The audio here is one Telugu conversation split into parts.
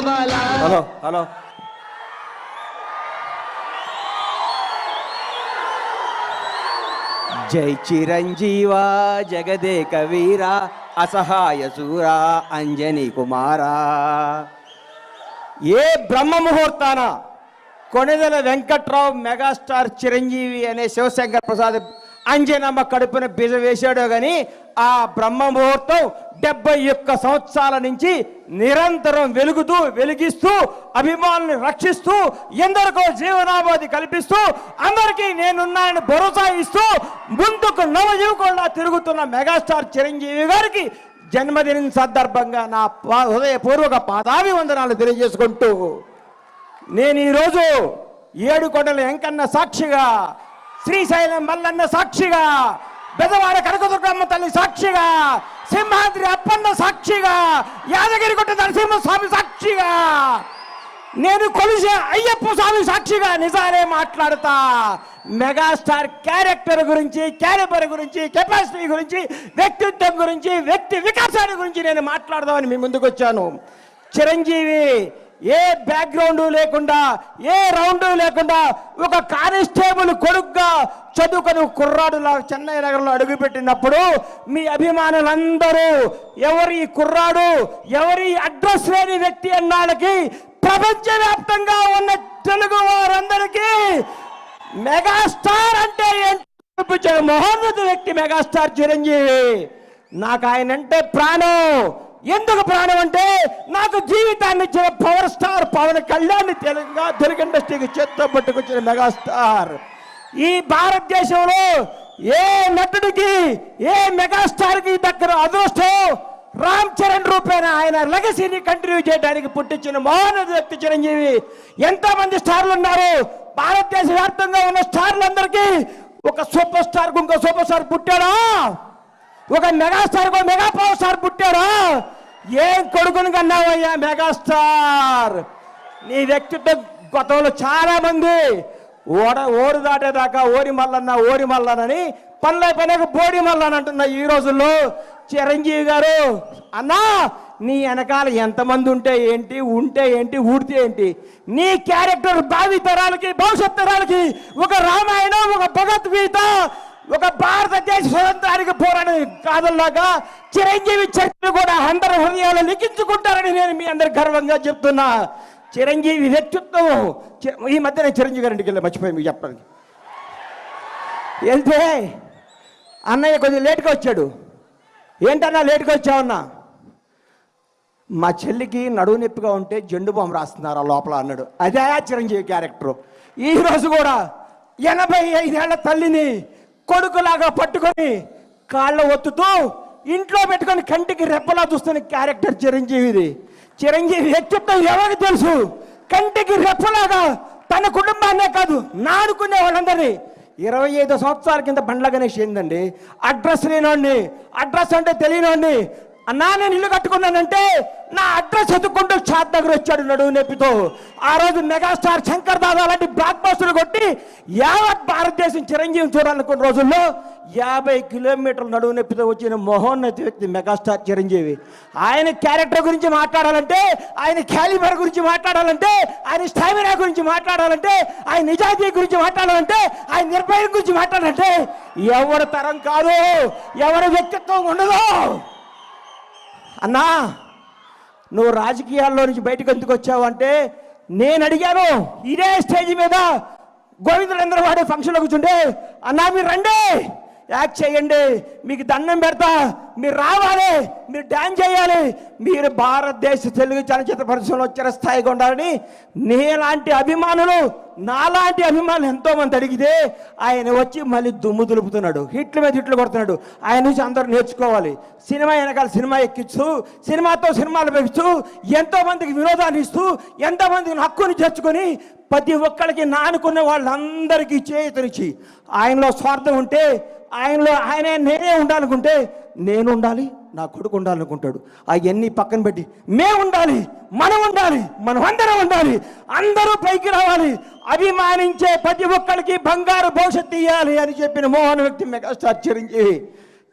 బల. హలో హలో, జై చిరంజీవ జగదేక వీర అసహాయ శూర అంజనీ కుమారా. ఏ బ్రహ్మ ముహూర్తాన కొణిదెల వెంకట్రావు మెగాస్టార్ చిరంజీవి అనే శివశంకర్ ప్రసాద్ అంజనమ్మ కడుపున బీజ వేశాడో కానీ ఆ బ్రహ్మ ముహూర్తం 71 సంవత్సరాల నుంచి నిరంతరం వెలిగిస్తూ అభిమానుల్ని రక్షిస్తూ ఎందరికో జీవనాభాది కల్పిస్తూ అందరికీ నేనున్నానని భరోసా ఇస్తూ ముందుకు నవయువకుల్లా తిరుగుతున్న మెగాస్టార్ చిరంజీవి గారికి జన్మదినం సందర్భంగా నా హృదయపూర్వక పాదాభివందనాలు తెలియజేసుకుంటూ నేను ఈరోజు ఏడుకొండల వెంకన్న సాక్షిగా, శ్రీశైలం మల్లన్న సాక్షిగా, బెదవాడ కనకదుర్గమ్మ తల్లి సాక్షిగా, సింహాద్రి అప్పన్న సాక్షిగా, యాదగిరిగుట్ట నరసింహస్వామి సాక్షిగా, నేను కొలిసే అయ్యప్ప స్వామి సాక్షిగా నిజాలే మాట్లాడతా. మెగాస్టార్ క్యారెక్టర్ గురించి, క్యారెక్టర్ గురించి, కెపాసిటీ గురించి, వ్యక్తిత్వం గురించి, వ్యక్తి వికాసాన్ని గురించి నేను మాట్లాడదామని మీ ముందుకు వచ్చాను. చిరంజీవి ఏ బ్యాక్గ్రౌండ్ లేకుండా, ఏ రౌండ్ లేకుండా ఒక కానిస్టేబుల్ కొడుకుగా చదువుకొని కుర్రాడులా చెన్నై నగరంలో అడుగుపెట్టినప్పుడు మీ అభిమానులందరూ ఎవరి కుర్రాడు, ఎవరి అడ్రస్ లేని వ్యక్తి అన్నాళ్ళకి ప్రపంచవ్యాప్తంగా ఉన్న తెలుగు వారందరికీ మెగాస్టార్ అంటే ఏంటో మహోన్నత వ్యక్తి మెగాస్టార్ చిరంజీవి. నాకు ఆయన అంటే ప్రాణం. ఎందుకు ప్రాణం అంటే నాకు జీవితాన్ని ఇచ్చిన పవర్ స్టార్ పవన్ కళ్యాణ్ తెలుగు ఇండస్ట్రీకి చేత్తో పట్టుకొచ్చిన మెగాస్టార్. ఈ భారతదేశంలో ఏ నటుడికి, ఏ మెగాస్టార్కి దగ్గర అదృష్టం రామ్ చరణ్ రూపేణ ఆయన లెగసీని కంటిన్యూ చేయడానికి పుట్టించిన మహోన్నత వ్యక్తి చిరంజీవి. ఎంతో మంది స్టార్లు ఉన్నారు. భారతదేశ వ్యాప్తంగా ఉన్న స్టార్లందరికీ ఒక సూపర్ స్టార్ ఇంకో సూపర్ స్టార్ పుట్టాడా? ఒక మెగాస్టార్ మెగా పవర్ స్టార్ పుట్టాడా? ఏం కొడుకుని కన్నావయ్యా మెగాస్టార్? నీ వ్యక్తిత్వం గతంలో చాలా మంది ఓరు దాటేదాకా ఓరి మల్లనని పనిలేక బోడి మల్లన అంటున్న ఈ రోజుల్లో చిరంజీవి గారు అన్నా నీ వెనకాల ఎంతమంది ఉంటే ఏంటి, ఊడితే ఏంటి? నీ క్యారెక్టర్ భావి తరాలకి, భవిష్యత్ తరాలకి ఒక రామాయణం, ఒక భగవద్గీత, ఒక భారతదేశ స్వతంత్రానికి పోరాడే కాదల్లాగా చిరంజీవి చరిత్ర కూడా అందరి హృదయాలు లిఖించుకుంటారని నేను మీ అందరికి గర్వంగా చెప్తున్నా. చిరంజీవి వ్యక్తిత్వం ఈ మధ్య నేను చిరంజీవి గారింటికి వెళ్ళి మర్చిపోయి మీకు చెప్పడానికి వెళ్తే అన్నయ్య కొంచెం లేట్గా వచ్చాడు. ఏంటన్నా లేట్గా వచ్చావన్నా? మా చెల్లికి నడువు నొప్పిగా ఉంటే జెండు బాంబు రాస్తున్నారు లోపల అన్నాడు. అదే చిరంజీవి క్యారెక్టర్. ఈరోజు కూడా 85 ఏళ్ల తల్లిని కొడుకులాగా పట్టుకొని కాళ్ళ ఒత్తుతూ ఇంట్లో పెట్టుకొని కంటికి రెప్పలా చూస్తున్న క్యారెక్టర్ చిరంజీవిది. చిరంజీవి వ్యక్తిత్వం ఎవరికి తెలుసు? కంటికి రెప్పలాగా తన కుటుంబాన్నే కాదు నానుకునే వాళ్ళందరినీ 25 సంవత్సరాల కింద బండ్ల గణేష్ ఏందండి అడ్రస్ లేనోడిని, అడ్రస్ అంటే తెలియనోడిని అన్నా నేను ఇల్లు కట్టుకున్నానంటే నా అడ్రస్ ఎత్తుకుంటూ ఛాత్ దగ్గర వచ్చాడు నడువు నొప్పితో. ఆ రోజు మెగాస్టార్ శంకర్ దాదా లాంటి బ్లాక్ బస్టర్లు కొట్టి యావత్ భారతదేశం చిరంజీవి చూడాలనుకున్న రోజుల్లో 50 కిలోమీటర్ల నడువు నొప్పితో వచ్చిన మహోన్నత వ్యక్తి మెగాస్టార్ చిరంజీవి. ఆయన క్యారెక్టర్ గురించి మాట్లాడాలంటే, ఆయన క్యాలిబర్ గురించి మాట్లాడాలంటే, ఆయన స్టామినా గురించి మాట్లాడాలంటే, ఆయన నిజాయితీ గురించి మాట్లాడాలంటే, ఆయన నిర్భయం గురించి మాట్లాడాలంటే ఎవరి తరం కాదు, ఎవరి వ్యక్తిత్వం ఉండదు. అన్నా నువ్వు రాజకీయాల్లో నుంచి బయటకు ఎందుకు వచ్చావు అంటే నేను అడిగాను. ఇదే స్టేజ్ మీద గోవిందరందరూ వాడే ఫంక్షన్లో కూర్చుంటే అన్నా మీరు రండి, యాక్ట్ చేయండి, మీకు దండం పెడతా, మీరు రావాలి, మీరు డ్యాన్స్ చేయాలి, మీరు భారతదేశ తెలుగు చలనచిత్ర పరిశ్రమలో చిరస్థాయిగా ఉండాలని నీలాంటి అభిమానులు, నాలాంటి అభిమానులు ఎంతోమంది అడిగితే ఆయన వచ్చి మళ్ళీ దుమ్ము దులుపుతున్నాడు, హిట్ల మీద హిట్లు కొడుతున్నాడు. ఆయన నుంచి అందరూ నేర్చుకోవాలి. సినిమా వెనకాల సినిమా ఎక్కిస్తూ, సినిమాతో సినిమాలు పెంచుతూ, ఎంతోమందికి వినోదాన్ని ఇస్తూ, ఎంతోమందికి హక్కుని తెచ్చుకొని ప్రతి ఒక్కరికి నానుకున్న వాళ్ళందరికీ చేతునిచ్చి ఆయనలో స్వార్థం ఉంటే, ఆయనే నేనే ఉండాలనుకుంటే నేను ఉండాలి, నా కొడుకు ఉండాలనుకుంటాడు. అవన్నీ పక్కన పెట్టి మేము ఉండాలి, మనం ఉండాలి, మనం అందరం ఉండాలి, అందరూ పైకి రావాలి, అభిమానించే ప్రతి ఒక్కరికి బంగారు భవిష్యత్తు ఇవ్వాలి అని చెప్పిన మోహన్ వ్యక్తి మెగాస్టార్ చిరంజీవి.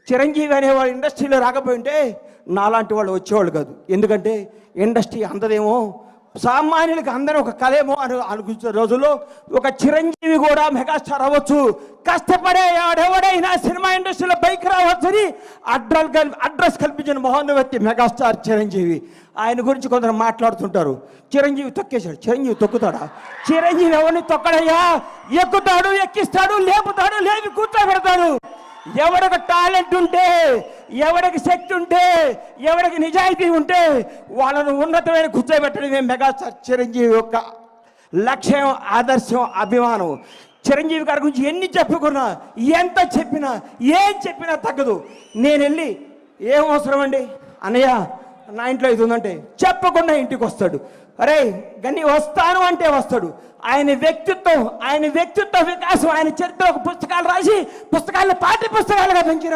చిరంజీవి అనేవాడు ఇండస్ట్రీలో రాకపోయింటే నాలాంటి వాళ్ళు వచ్చేవాళ్ళు కాదు. ఎందుకంటే ఇండస్ట్రీ అందదేమో సామాన్యులకి అందరూ ఒక కలేమో అని అనుకుంటున్న రోజుల్లో ఒక చిరంజీవి కూడా మెగాస్టార్ అవ్వచ్చు, కష్టపడే ఎవడైనా సినిమా ఇండస్ట్రీలో పైకి రావచ్చని అడ్రస్ కల్పించిన మహోన్నత మెగాస్టార్ చిరంజీవి. ఆయన గురించి కొందరు మాట్లాడుతుంటారు, చిరంజీవి తొక్కేశాడు. చిరంజీవి తొక్కుతాడా? చిరంజీవి ఎవరిని తొక్కడయ్యా? ఎక్కుతాడు, ఎక్కిస్తాడు, లేపుతాడు, లేపి కూర్చోబెడతాడు. ఎవడికి టాలెంట్ ఉంటే, ఎవడికి శక్తి ఉంటే, ఎవడికి నిజాయితీ ఉంటే వాళ్ళను ఉన్నతమైన కూర్చోబెట్టడమే మెగాస్టార్ చిరంజీవి యొక్క లక్ష్యం, ఆదర్శం, అభిమానం. చిరంజీవి గారి గురించి ఎన్ని చెప్పుకున్నా, ఎంత చెప్పినా, ఏం చెప్పినా తగ్గదు. నేను వెళ్ళి ఏం అవసరం అండి అన్నయ్య నా ఇంట్లో ఇది ఉందంటే చెప్పకుండా ఇంటికి వస్తాడు. అరే గని వస్తాను అంటే వస్తాడు. ఆయన వ్యక్తిత్వ వికాసం, ఆయన చరిత్ర పుస్తకాలు రాసి పుస్తకాలను పాఠ్య పుస్తకాలుగా పెంచిన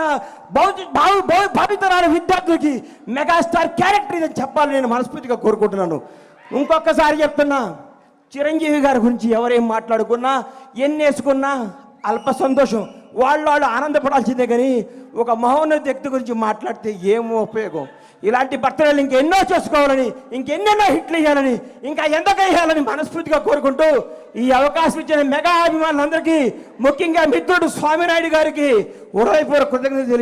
భావితరాల విద్యార్థులకి మెగాస్టార్ క్యారెక్టర్ ఇదని చెప్పాలని నేను మనస్ఫూర్తిగా కోరుకుంటున్నాను. ఇంకొకసారి చెప్తున్నా, చిరంజీవి గారి గురించి ఎవరేం మాట్లాడుకున్నా, ఎన్ని వేసుకున్నా అల్ప సంతోషం, వాళ్ళు ఆనందపడాల్సిందే. కానీ ఒక మహోన్నత వ్యక్తి గురించి మాట్లాడితే ఏమో ఉపయోగం? ఇలాంటి బర్త్డేలు ఇంకెన్నో చేసుకోవాలని, ఇంకెన్నెన్నో హిట్లు ఇవ్వాలని, ఇంకా ఎంతగా వేయాలని మనస్ఫూర్తిగా కోరుకుంటూ ఈ అవకాశం ఇచ్చిన మెగా అభిమానులందరికీ, ముఖ్యంగా మిత్రుడు స్వామినాయుడు గారికి హృదయపూర్వక కృతజ్ఞతలు తెలియజేస్తున్నాను.